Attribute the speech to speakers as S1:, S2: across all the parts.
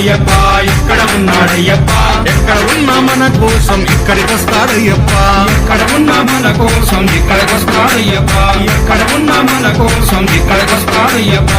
S1: ఉన్నాడయ్యప్ప ఇక్కడ ఉన్నాడయ్యప్ప
S2: ఎక్కడ ఉన్నా మన కోసం ఇక్కడికి వస్తాడయ్యప్ప
S1: ఎక్కడ ఉన్నా మన కోసం ఇక్కడికి వస్తాడయ్యప్ప ఎక్కడ ఉన్నా మన కోసం ఇక్కడికి వస్తాడయ్యప్ప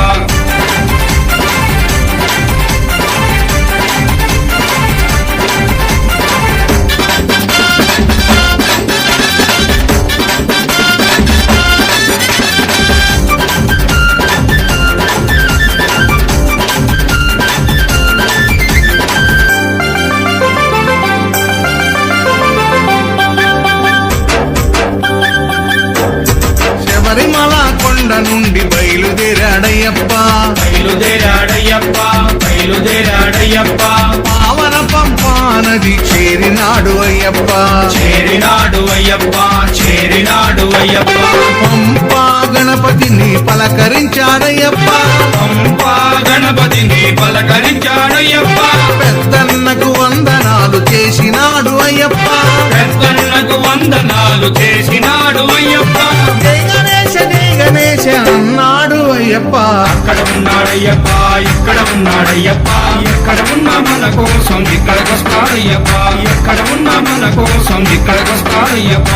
S2: శబరిమల కొండ నుండి బయలుదేరాడయ్యప్ప
S1: బయలుదేరాడయ్యప్ప బయలుదేరాడయ్యప్ప
S2: పావన పంపా నది చేరినాడు అయ్యప్ప
S1: చేరినాడు అయ్యప్ప చేరినాడు అయ్యప్ప
S2: పంపా గణపతిని పలకరించాడయ్యప్ప
S1: పంపా గణపతిని పలకరించాడయ్యప్ప
S2: పెద్దన్నకు వందనాలు చేసినాడు అయ్యప్ప
S1: పెద్దన్నకు వందనాలు చేసినాడు అయ్యప్ప
S2: జై గణేశ జై గణేశ అన్నాడు అయ్యప్ప
S1: అక్కడ ఉన్నాడయ్యప్ప ఇక్కడ ఉన్నాడయ్యప్ప ఎక్కడ ఉన్నా మన కోసం ఇక్కడికి వస్తాడయ్యప్ప ఎక్కడ ఉన్నా మన కోసం ఇక్కడికి వస్తాడయ్యప్ప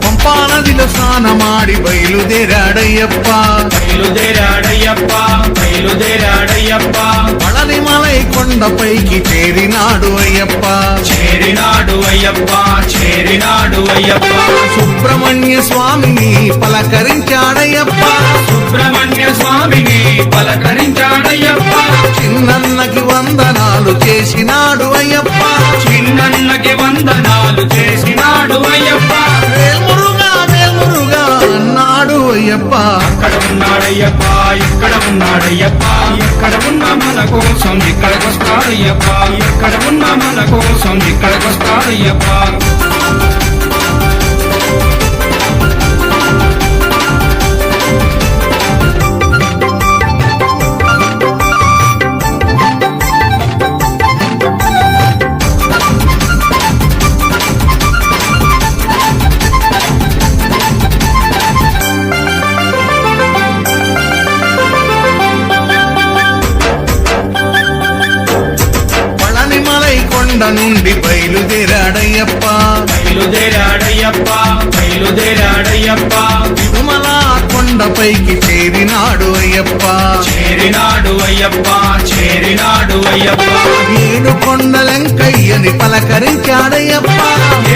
S2: పంపానదిలో స్నానమాడి బయలుదేరాడయ్యప్ప
S1: బయలుదేరాడయ్యప్ప బయలుదేరాడయ్యప్ప
S2: పళనిమలై కొండపైకి చేరినాడు అయ్యప్ప
S1: చేరినాడు అయ్యప్ప చేరినాడు అయ్యప్ప
S2: సుబ్రహ్మణ్య స్వామిని పలకరించాడయ్యప్ప
S1: సుబ్రహ్మణ్య స్వామిని పలకరించాడయ్యప్ప
S2: చిన్నన్నకి వందనాలు చేసినాడు అయ్యప్ప
S1: చిన్నన్నకి వందనాలు చేసినాడు అయ్యప్ప
S2: వేల్మురుగా అన్నాడు అయ్యప్ప
S1: అక్కడ ఉన్నాడయ్యప్ప ఇక్కడ ఉన్నాడయ్యప్ప ఎక్కడ ఉన్నా మన కోసం ఇక్కడికి వస్తాడయ్యప్ప ఎక్కడ ఉన్నా మన కోసం ఇక్కడికి వస్తాడయ్యప్ప
S2: పళనిమలై కొండ నుండి బయలుదేరాడయ్యప్ప
S1: బయలుదేరాడయ్యప్ప బయలుదేరాడయ్యప్ప
S2: తిరుమల కొండపైకి చేరినాడు అయ్యప్ప
S1: చేరినాడు అయ్యప్ప చేరినాడు అయ్యప్ప
S2: ఏడు కొండలెంకయ్యని పలకరించాడయ్యప్ప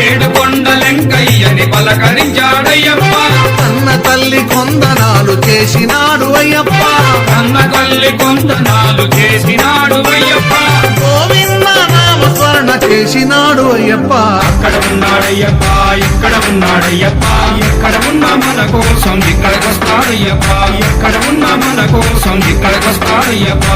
S1: ఏడు కొండలెంకయ్యని పలకరించాడయ్యప్ప
S2: కన్న తల్లి కొందనాలు చేసినాడు అయ్యప్ప
S1: కన్న తల్లి కొందనాలు చేసినాడు అయ్యప్ప
S2: గోవింద నామస్మరణ చేసినాడు అయ్యప్ప
S1: అక్కడ ఉన్నాడయ్యప్ప ఇక్కడ ఉన్నాడయ్యప్ప ఎక్కడ ఉన్నా మన కోసం ఇక్కడికి వస్తాడయ్యప్ప ఎక్కడ ఉన్నా మన కోసం ఇక్కడికి వస్తాడయ్యప్ప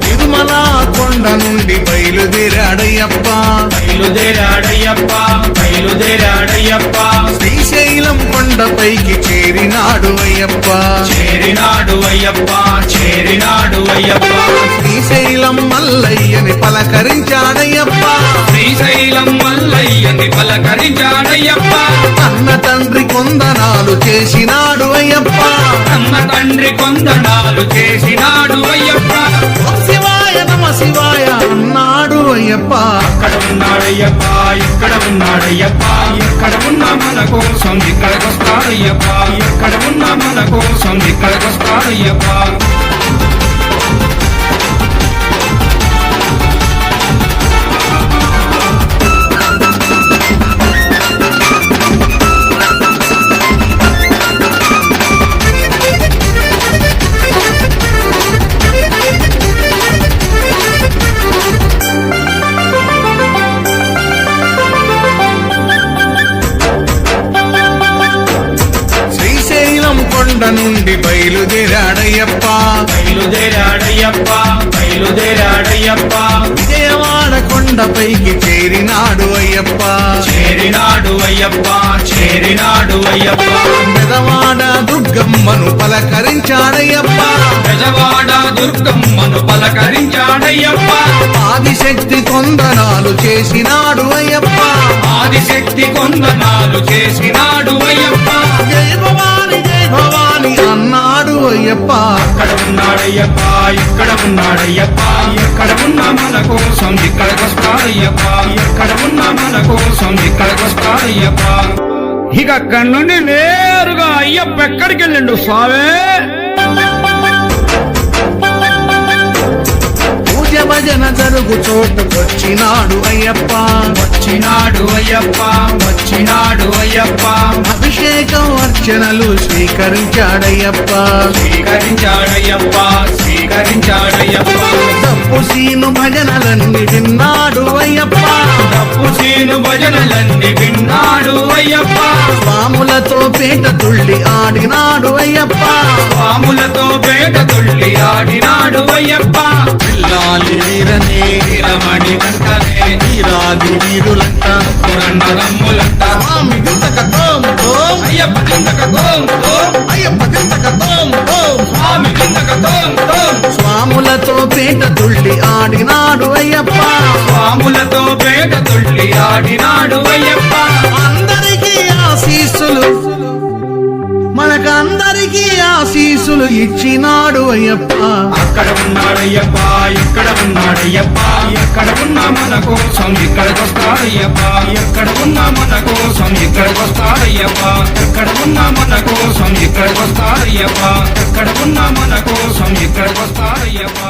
S2: తిరుమల కొండ నుండి బయలుదేరాడయ్యప్ప
S1: బయలుదేరాడయ్యప్ప బయలుదేరాడయ్యప్ప
S2: శ్రీశైలం కొండపైకి చేరినాడు అయ్యప్ప
S1: చేరినాడు అయ్యప్ప చేరినాడు అయ్యప్ప
S2: శ్రీశైలం మల్లయ్యని పలకరించాడయ్యప్ప
S1: శ్రీశైలం మల్లయ్యని పలకరించాడయ్యప్ప
S2: అన్న తండ్రి కొందనాలు చేసినాడు అయ్యప్ప
S1: అన్న తండ్రి కొందనాలు చేసినాడు అయ్యప్ప
S2: ఓం శివాయ నమ శివాయ అన్నాడు అయ్యప్ప
S1: అక్కడ ఉన్నాడయ్యప్ప ఇక్కడ ఉన్నాడయ్యప్ప ఎక్కడ ఉన్నా మన కోసం ఇక్కడికి వస్తాడయ్యప్ప ఎక్కడ ఉన్నా మన కోసం ఇక్కడికి వస్తాడయ్యప్ప
S2: కొండ నుండి బయలుదేరాడయ్యప్ప
S1: బయలుదేరాడయ్యప్ప బయలుదేరాడయ్యప్ప
S2: విజయవాడ కొండపైకి చేరినాడు అయ్యప్ప
S1: చేరినాడు అయ్యప్ప చేరినాడు అయ్యప్ప
S2: పెదవాడ దుర్గమ్మను పలకరించాడయ్యప్ప
S1: బెజవాడ దుర్గమ్మను పలకరించాడయ్యప్ప
S2: ఆదిశక్తి కొందనాలు చేసినాడు అయ్యప్ప
S1: ఆదిశక్తి కొందనాలు చేసినాడు అయ్యప్ప
S2: జై భవాని అన్నాడు అయ్యప్ప
S1: అక్కడ ఉన్నాడయ్యప్ప ఇక్కడ ఉన్నాడయ్యప్ప ఎక్కడ ఉన్నా మన కోసం ఇక్కడికొస్తాడయ్యప్ప ఎక్కడ ఉన్నా మన కోసం ఇక్కడికొస్తాడయ్యప్ప ఇక అక్కడి నుండి నేరుగా అయ్యప్ప ఎక్కడికి వెళ్ళిండు స్వామి
S2: పూజ భజన జరుగు చోటుకొచ్చినాడు అయ్యప్ప
S1: వచ్చినాడు అయ్యప్ప వచ్చినాడు అయ్యప్ప
S2: అభిషేకం అర్చనలు స్వీకరించాడయ్యప్ప
S1: స్వీకరించాడయ్యప్ప స్వీకరించాడయ్యప్ప
S2: తప్పు సీను భజనలన్నీ విన్నాడు అయ్యప్ప
S1: తప్పు సీను భజనలన్నీ విన్నాడు అయ్యప్ప
S2: స్వాములతో పేట తుళ్ళి ఆడినాడు అయ్యప్ప
S1: స్వాములతో పేట తుళ్ళి ఆడినాడు అయ్యప్ప
S2: పిల్లాలి వీరనే
S1: వీరమణి వెంటనే
S2: వీరాది వీరులంట
S1: పురండరమ్ములంట
S2: స్వామి గింతక తోం తోం
S1: అయ్యప్ప కిందక తోం తోం
S2: అయ్యప్ప గింతక తోం తోం
S1: స్వామి కిందక తోం తోం
S2: స్వాములతో పేట తుళ్ళి ఆడినాడు అయ్యప్ప
S1: స్వాములతో పేట తుళ్ళి ఆడినాడు అయ్యప్ప
S2: అందరికీ ఆశీస్సులు మనకందరికీ ఆశీస్సులు ఇచ్చినాడు అయ్యప్ప
S1: అక్కడ ఉన్నాడయ్యప్ప ఇక్కడ ఉన్నాడయ్యప్ప ఎక్కడ ఉన్నా మన కోసం ఇక్కడికొస్తాడయ్యప్ప ఎక్కడ ఉన్నా మన కోసం ఇక్కడికొస్తాడయ్యప్ప ఎక్కడ ఉన్నా మన కోసం ఇక్కడికొస్తాడయ్యప్ప ఎక్కడ ఉన్నా మన కోసం ఇక్కడికొస్తాడయ్యప్ప